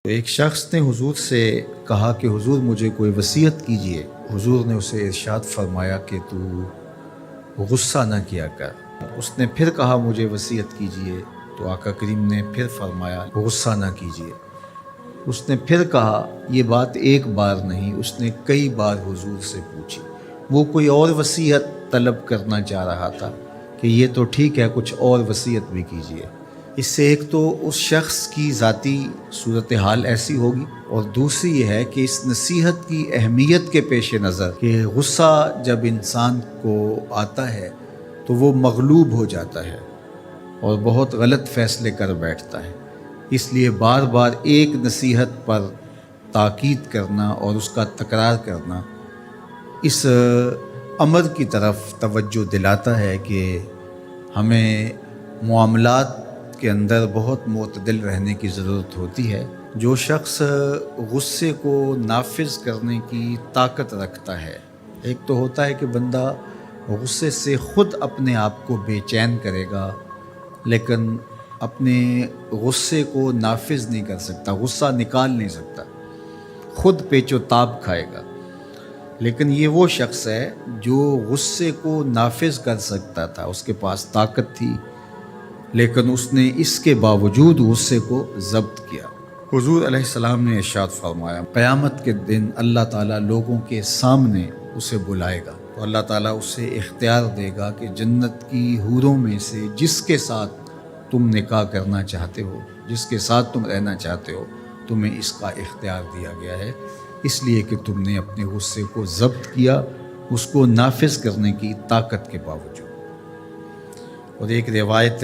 تو ایک شخص نے حضور سے کہا کہ حضور مجھے کوئی وصیت کیجئے۔ حضور نے اسے ارشاد فرمایا کہ تو غصہ نہ کیا کر۔ اس نے پھر کہا مجھے وصیت کیجئے، تو آقا کریم نے پھر فرمایا غصہ نہ کیجئے۔ اس نے پھر کہا، یہ بات ایک بار نہیں، اس نے کئی بار حضور سے پوچھی۔ وہ کوئی اور وصیت طلب کرنا چاہ رہا تھا کہ یہ تو ٹھیک ہے، کچھ اور وصیت بھی کیجئے۔ اس سے ایک تو اس شخص کی ذاتی صورتحال ایسی ہوگی، اور دوسری یہ ہے کہ اس نصیحت کی اہمیت کے پیش نظر کہ غصہ جب انسان کو آتا ہے تو وہ مغلوب ہو جاتا ہے اور بہت غلط فیصلے کر بیٹھتا ہے۔ اس لیے بار بار ایک نصیحت پر تاکید کرنا اور اس کا تکرار کرنا اس امر کی طرف توجہ دلاتا ہے کہ ہمیں معاملات کے اندر بہت معتدل رہنے کی ضرورت ہوتی ہے۔ جو شخص غصے کو نافذ کرنے کی طاقت رکھتا ہے، ایک تو ہوتا ہے کہ بندہ غصے سے خود اپنے آپ کو بے چین کرے گا، لیکن اپنے غصے کو نافذ نہیں کر سکتا، غصہ نکال نہیں سکتا، خود پیچ و تاب کھائے گا۔ لیکن یہ وہ شخص ہے جو غصے کو نافذ کر سکتا تھا، اس کے پاس طاقت تھی، لیکن اس نے اس کے باوجود غصے کو ضبط کیا۔ حضور علیہ السلام نے ارشاد فرمایا، قیامت کے دن اللہ تعالیٰ لوگوں کے سامنے اسے بلائے گا، تو اللہ تعالیٰ اسے اختیار دے گا کہ جنت کی حوروں میں سے جس کے ساتھ تم نکاح کرنا چاہتے ہو، جس کے ساتھ تم رہنا چاہتے ہو، تمہیں اس کا اختیار دیا گیا ہے، اس لیے کہ تم نے اپنے غصے کو ضبط کیا، اس کو نافذ کرنے کی طاقت کے باوجود۔ اور ایک روایت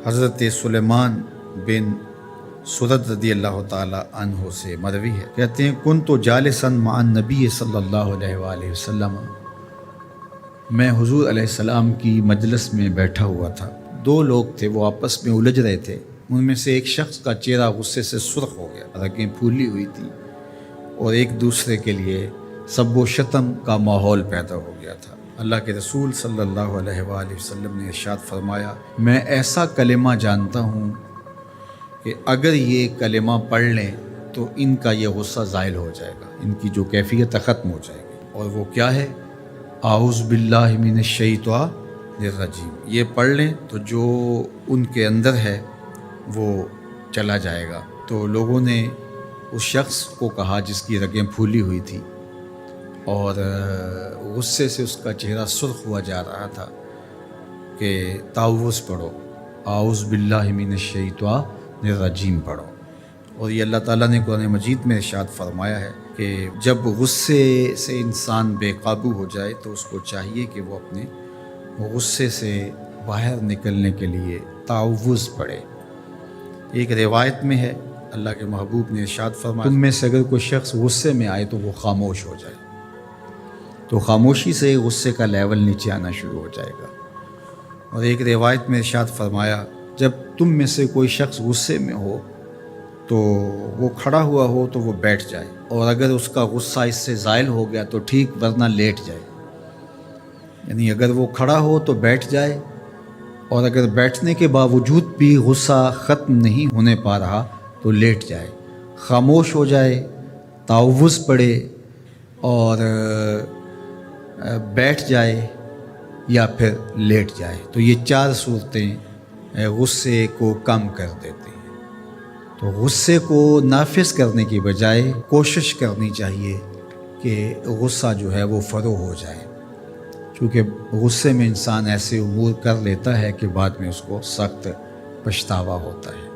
حضرت سلیمان بن سرد رضی اللہ تعالی عنہ سے مروی ہے، کہتے ہیں کنت جالسا مع النبی صلی اللہ علیہ وآلہ وسلم، میں حضور علیہ السلام کی مجلس میں بیٹھا ہوا تھا۔ دو لوگ تھے، وہ آپس میں الجھ رہے تھے۔ ان میں سے ایک شخص کا چہرہ غصے سے سرخ ہو گیا، رگیں پھولی ہوئی تھیں، اور ایک دوسرے کے لیے سب و شتم کا ماحول پیدا ہو گیا تھا۔ اللہ کے رسول صلی اللہ علیہ وآلہ وسلم نے ارشاد فرمایا، میں ایسا کلمہ جانتا ہوں کہ اگر یہ کلمہ پڑھ لیں تو ان کا یہ غصہ زائل ہو جائے گا، ان کی جو کیفیت ختم ہو جائے گی۔ اور وہ کیا ہے؟ اعوذ باللہ من الشیطان الرجیم۔ یہ پڑھ لیں تو جو ان کے اندر ہے وہ چلا جائے گا۔ تو لوگوں نے اس شخص کو کہا جس کی رگیں پھولی ہوئی تھی اور غصے سے اس کا چہرہ سرخ ہوا جا رہا تھا کہ تعوذ پڑھو، اعوذ باللہ من الشیطان الرجیم پڑھو۔ اور یہ اللہ تعالیٰ نے قرآن مجید میں ارشاد فرمایا ہے کہ جب غصے سے انسان بے قابو ہو جائے تو اس کو چاہیے کہ وہ اپنے غصے سے باہر نکلنے کے لیے تعوذ پڑھے۔ ایک روایت میں ہے اللہ کے محبوب نے ارشاد فرمایا، تم میں سے اگر کوئی شخص غصے میں آئے تو وہ خاموش ہو جائے، تو خاموشی سے غصے کا لیول نیچے آنا شروع ہو جائے گا۔ اور ایک روایت میں ارشاد فرمایا، جب تم میں سے کوئی شخص غصے میں ہو تو وہ کھڑا ہوا ہو تو وہ بیٹھ جائے، اور اگر اس کا غصہ اس سے زائل ہو گیا تو ٹھیک، ورنہ لیٹ جائے۔ یعنی اگر وہ کھڑا ہو تو بیٹھ جائے، اور اگر بیٹھنے کے باوجود بھی غصہ ختم نہیں ہونے پا رہا تو لیٹ جائے، خاموش ہو جائے، تعوذ پڑھے اور بیٹھ جائے یا پھر لیٹ جائے۔ تو یہ چار صورتیں غصے کو کم کر دیتی ہیں۔ تو غصے کو نافذ کرنے کی بجائے کوشش کرنی چاہیے کہ غصہ جو ہے وہ فروغ ہو جائے، کیونکہ غصے میں انسان ایسے امور کر لیتا ہے کہ بعد میں اس کو سخت پچھتاوا ہوتا ہے۔